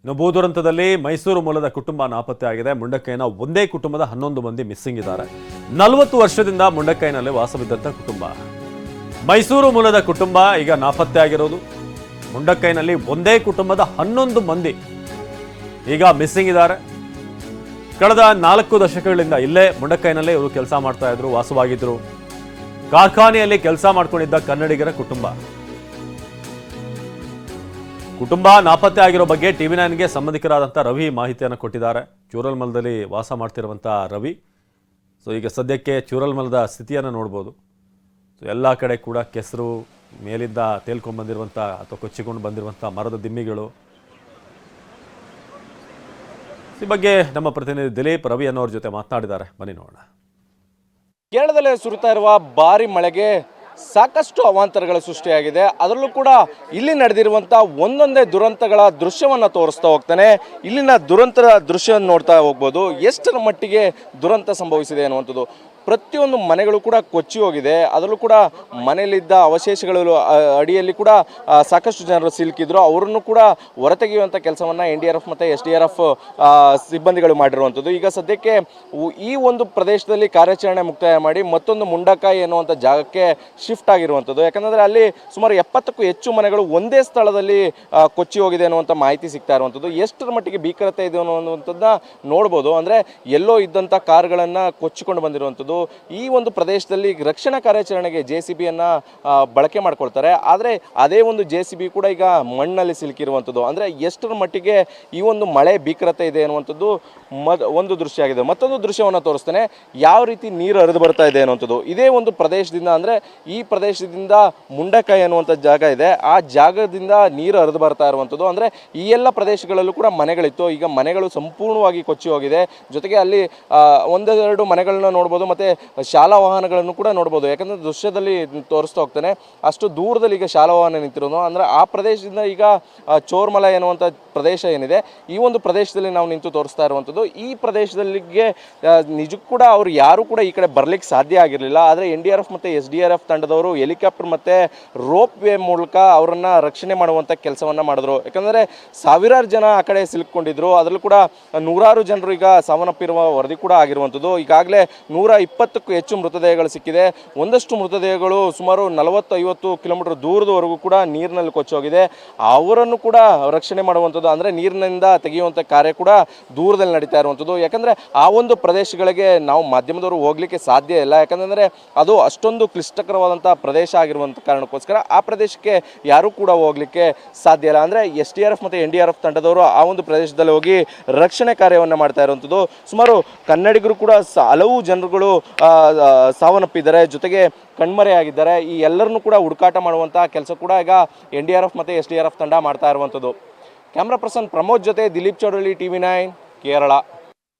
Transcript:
ಇನ್ನು ಭೂದುರಂತದಲ್ಲಿ ಮೈಸೂರು ಮೂಲದ ಕುಟುಂಬ ನಾಪತ್ತೆ ಆಗಿದೆ. ಮುಂಡಕ್ಕೈನ ಒಂದೇ ಕುಟುಂಬದ 11 ಮಂದಿ ಮಿಸ್ಸಿಂಗ್ ಇದ್ದಾರೆ. 40 ವರ್ಷದಿಂದ ಮುಂಡಕ್ಕೈನಲ್ಲಿ ವಾಸವಿದ್ದಂಥ ಕುಟುಂಬ. ಮೈಸೂರು ಮೂಲದ ಕುಟುಂಬ ಈಗ ನಾಪತ್ತೆ ಆಗಿರೋದು. ಮುಂಡಕ್ಕೈನಲ್ಲಿ ಒಂದೇ ಕುಟುಂಬದ 11 ಮಂದಿ ಈಗ ಮಿಸ್ಸಿಂಗ್ ಇದ್ದಾರೆ. ಕಳೆದ 4 ದಶಕಗಳಿಂದ ಇಲ್ಲೇ ಮುಂಡಕ್ಕೈನಲ್ಲೇ ಇವರು ಕೆಲಸ ಮಾಡ್ತಾ ಇದ್ರು, ವಾಸವಾಗಿದ್ರು. ಕಾರ್ಖಾನೆಯಲ್ಲಿ ಕೆಲಸ ಮಾಡ್ಕೊಂಡಿದ್ದ ಕನ್ನಡಿಗರ ಕುಟುಂಬ ನಾಪತ್ತೆ ಆಗಿರೋ ಬಗ್ಗೆ TV9ಗೆ ಸಂಬಂಧಿಕರಾದಂಥ ರವಿ ಮಾಹಿತಿಯನ್ನು ಕೊಟ್ಟಿದ್ದಾರೆ. ಚೂರಲ್ಮಲದಲ್ಲಿ ವಾಸ ಮಾಡ್ತಿರುವಂಥ ರವಿ. ಈಗ ಸದ್ಯಕ್ಕೆ ಚೂರಲ್ಮಲದ ಸ್ಥಿತಿಯನ್ನು ನೋಡ್ಬೋದು. ಎಲ್ಲ ಕಡೆ ಕೂಡ ಕೆಸರು, ಮೇಲಿಂದ ತೇಲ್ಕೊಂಡು ಬಂದಿರುವಂಥ ಅಥವಾ ಕೊಚ್ಚಿಕೊಂಡು ಬಂದಿರುವಂಥ ಮರದ ದಿಮ್ಮಿಗಳು. ಈ ಬಗ್ಗೆ ನಮ್ಮ ಪ್ರತಿನಿಧಿ ದಿಲೀಪ್ ರವಿ ಅನ್ನೋರ ಜೊತೆ ಮಾತನಾಡಿದ್ದಾರೆ. ಬನ್ನಿ ನೋಡೋಣ. ಕೇರಳದಲ್ಲಿ ಸುರಿತಾ ಇರುವ ಭಾರಿ ಮಳೆಗೆ ಸಾಕಷ್ಟು ಅವಾಂತರಗಳ ಸೃಷ್ಟಿಯಾಗಿದೆ. ಅದರಲ್ಲೂ ಕೂಡ ಇಲ್ಲಿ ನಡೆದಿರುವಂಥ ಒಂದೊಂದೇ ದುರಂತಗಳ ದೃಶ್ಯವನ್ನು ತೋರಿಸ್ತಾ ಹೋಗ್ತಾನೆ. ಇಲ್ಲಿನ ದುರಂತರ ದೃಶ್ಯವನ್ನು ನೋಡ್ತಾ ಹೋಗ್ಬೋದು. ಎಷ್ಟರ ಮಟ್ಟಿಗೆ ದುರಂತ ಸಂಭವಿಸಿದೆ ಅನ್ನುವಂಥದ್ದು. ಪ್ರತಿಯೊಂದು ಮನೆಗಳು ಕೂಡ ಕೊಚ್ಚಿ ಹೋಗಿದೆ. ಅದರಲ್ಲೂ ಕೂಡ ಮನೆಯಲ್ಲಿದ್ದ ಅವಶೇಷಗಳು ಅಡಿಯಲ್ಲಿ ಕೂಡ ಸಾಕಷ್ಟು ಜನರು ಸಿಲುಕಿದ್ರು. ಅವರನ್ನು ಕೂಡ ಹೊರತೆಗೆಯುವಂಥ ಕೆಲಸವನ್ನು NDRF ಮತ್ತು SDRF ಸಿಬ್ಬಂದಿಗಳು ಮಾಡಿರುವಂಥದ್ದು. ಈಗ ಸದ್ಯಕ್ಕೆ ಈ ಒಂದು ಪ್ರದೇಶದಲ್ಲಿ ಕಾರ್ಯಾಚರಣೆ ಮುಕ್ತಾಯ ಮಾಡಿ ಮತ್ತೊಂದು ಮುಂಡಕಾಯಿ ಎನ್ನುವಂಥ ಜಾಗಕ್ಕೆ ಶಿಫ್ಟ್ ಆಗಿರುವಂಥದ್ದು. ಯಾಕಂದರೆ ಅಲ್ಲಿ ಸುಮಾರು 70ಕ್ಕೂ ಹೆಚ್ಚು ಮನೆಗಳು ಒಂದೇ ಸ್ಥಳದಲ್ಲಿ ಕೊಚ್ಚಿ ಹೋಗಿದೆ ಅನ್ನುವಂಥ ಮಾಹಿತಿ ಸಿಗ್ತಾ ಇರುವಂಥದ್ದು. ಎಷ್ಟರ ಮಟ್ಟಿಗೆ ಭೀಕರತೆ ಇದೆ ಅನ್ನುವಂಥದ್ದನ್ನ ನೋಡ್ಬೋದು. ಅಂದರೆ ಎಲ್ಲೋ ಇದ್ದಂಥ ಕಾರ್ಗಳನ್ನು ಕೊಚ್ಚಿಕೊಂಡು ಬಂದಿರುವಂಥದ್ದು. ಈ ಒಂದು ಪ್ರದೇಶದಲ್ಲಿ ರಕ್ಷಣಾ ಕಾರ್ಯಾಚರಣೆಗೆ JCBಯನ್ನು ಬಳಕೆ ಮಾಡ್ಕೊಳ್ತಾರೆ. ಆದರೆ ಅದೇ ಒಂದು JCB ಕೂಡ ಈಗ ಮಣ್ಣಲ್ಲಿ ಸಿಲುಕಿರುವಂಥದ್ದು. ಅಂದರೆ ಎಷ್ಟರ ಮಟ್ಟಿಗೆ ಈ ಒಂದು ಮಳೆ ಭೀಕರತೆ ಇದೆ ಅನ್ನುವಂಥದ್ದು ಒಂದು ದೃಶ್ಯ ಆಗಿದೆ. ಮತ್ತೊಂದು ದೃಶ್ಯವನ್ನು ತೋರಿಸ್ತಾನೆ, ಯಾವ ರೀತಿ ನೀರು ಹರಿದು ಬರ್ತಾ ಇದೆ ಅನ್ನುವಂಥದ್ದು. ಇದೇ ಒಂದು ಪ್ರದೇಶದಿಂದ, ಅಂದರೆ ಈ ಪ್ರದೇಶದಿಂದ ಮುಂಡಕಾಯಿ ಅನ್ನುವಂಥ ಜಾಗ ಇದೆ, ಆ ಜಾಗದಿಂದ ನೀರು ಹರಿದು ಬರ್ತಾ ಇರುವಂಥದ್ದು. ಅಂದರೆ ಈ ಎಲ್ಲ ಪ್ರದೇಶಗಳಲ್ಲೂ ಕೂಡ ಮನೆಗಳಿತ್ತು. ಈಗ ಮನೆಗಳು ಸಂಪೂರ್ಣವಾಗಿ ಕೊಚ್ಚಿ ಹೋಗಿದೆ. ಜೊತೆಗೆ ಅಲ್ಲಿ ಒಂದೆರಡು ಮನೆಗಳನ್ನ ನೋಡ್ಬೋದು, ಮತ್ತು ಶಾಲಾ ವಾಹನಗಳನ್ನು ಕೂಡ ನೋಡ್ಬೋದು. ಯಾಕಂದರೆ ದೃಶ್ಯದಲ್ಲಿ ತೋರಿಸ್ತಾ ಹೋಗ್ತಾನೆ, ಅಷ್ಟು ದೂರದಲ್ಲಿ ಈಗ ಶಾಲಾ ವಾಹನ ನಿಂತಿರೋದು. ಅಂದರೆ ಆ ಪ್ರದೇಶದಿಂದ ಈಗ ಚೋರ್ಮಲ ಎನ್ನುವಂಥ ಪ್ರದೇಶ ಏನಿದೆ, ಈ ಒಂದು ಪ್ರದೇಶದಲ್ಲಿ ನಾವು ನಿಂತು ತೋರಿಸ್ತಾ ಇರುವಂಥದ್ದು. ಈ ಪ್ರದೇಶದಲ್ಲಿಗೆ ನಿಜಕ್ಕೂ ಕೂಡ ಅವರು ಯಾರು ಕೂಡ ಈ ಕಡೆ ಬರಲಿಕ್ಕೆ ಸಾಧ್ಯ ಆಗಿರಲಿಲ್ಲ. ಆದರೆ NDRF ಮತ್ತು SDRF ತಂಡದವರು ಹೆಲಿಕಾಪ್ಟರ್ ಮತ್ತು ರೋಪ್ ವೇ ಮೂಲಕ ಅವರನ್ನು ರಕ್ಷಣೆ ಮಾಡುವಂಥ ಕೆಲಸವನ್ನು ಮಾಡಿದ್ರು. ಯಾಕಂದರೆ ಸಾವಿರಾರು ಜನ ಆ ಕಡೆ ಸಿಲುಕೊಂಡಿದ್ರು. ಅದರಲ್ಲೂ ಕೂಡ ನೂರಾರು ಜನರು ಈಗ ಸಾವನ್ನಪ್ಪಿರುವ ವರದಿ ಕೂಡ ಆಗಿರುವಂಥದ್ದು. ಈಗಾಗಲೇ 120ಕ್ಕೂ ಹೆಚ್ಚು ಮೃತದೇಹಗಳು ಸಿಕ್ಕಿದೆ. ಒಂದಷ್ಟು ಮೃತದೇಹಗಳು ಸುಮಾರು 40-50 ಕಿಲೋಮೀಟರ್ ದೂರದವರೆಗೂ ಕೂಡ ನೀರಿನಲ್ಲಿ ಕೊಚ್ಚೋಗಿದೆ. ಅವರನ್ನು ಕೂಡ ರಕ್ಷಣೆ ಮಾಡುವಂಥದ್ದು, ಅಂದರೆ ನೀರಿನಿಂದ ತೆಗೆಯುವಂಥ ಕಾರ್ಯ ಕೂಡ ದೂರದಲ್ಲಿ ನಡೀತಾ ಇರುವಂಥದ್ದು. ಯಾಕಂದರೆ ಆ ಒಂದು ಪ್ರದೇಶಗಳಿಗೆ ನಾವು ಮಾಧ್ಯಮದವರು ಹೋಗಲಿಕ್ಕೆ ಸಾಧ್ಯ ಇಲ್ಲ. ಯಾಕಂದರೆ ಅದು ಅಷ್ಟೊಂದು ಕ್ಲಿಷ್ಟಕರವಾದಂಥ ಪ್ರದೇಶ ಆಗಿರುವಂಥ ಕಾರಣಕ್ಕೋಸ್ಕರ ಆ ಪ್ರದೇಶಕ್ಕೆ ಯಾರೂ ಕೂಡ ಹೋಗಲಿಕ್ಕೆ ಸಾಧ್ಯ ಇಲ್ಲ. ಅಂದರೆ SDRF ಮತ್ತು NDRF ತಂಡದವರು ಆ ಒಂದು ಪ್ರದೇಶದಲ್ಲಿ ಹೋಗಿ ರಕ್ಷಣೆ ಕಾರ್ಯವನ್ನು ಮಾಡ್ತಾ ಇರುವಂಥದ್ದು. ಸುಮಾರು ಕನ್ನಡಿಗರು ಕೂಡ ಹಲವು ಜನರುಗಳು ಸಾವನ್ನಪ್ಪಿದ್ದಾರೆ, ಜೊತೆಗೆ ಕಣ್ಮರೆಯಾಗಿದ್ದಾರೆ. ಈ ಎಲ್ಲರನ್ನೂ ಕೂಡ ಹುಡುಕಾಟ ಮಾಡುವಂಥ ಕೆಲಸ ಕೂಡ ಈಗ NDRF ಮತ್ತು SDRF ತಂಡ ಮಾಡ್ತಾ ಇರುವಂಥದ್ದು. ಕ್ಯಾಮ್ರಾ ಪರ್ಸನ್ ಪ್ರಮೋದ್ ಜೊತೆ ದಿಲೀಪ್ ಚೌಡಳ್ಳಿ, TV9 ಕೇರಳ.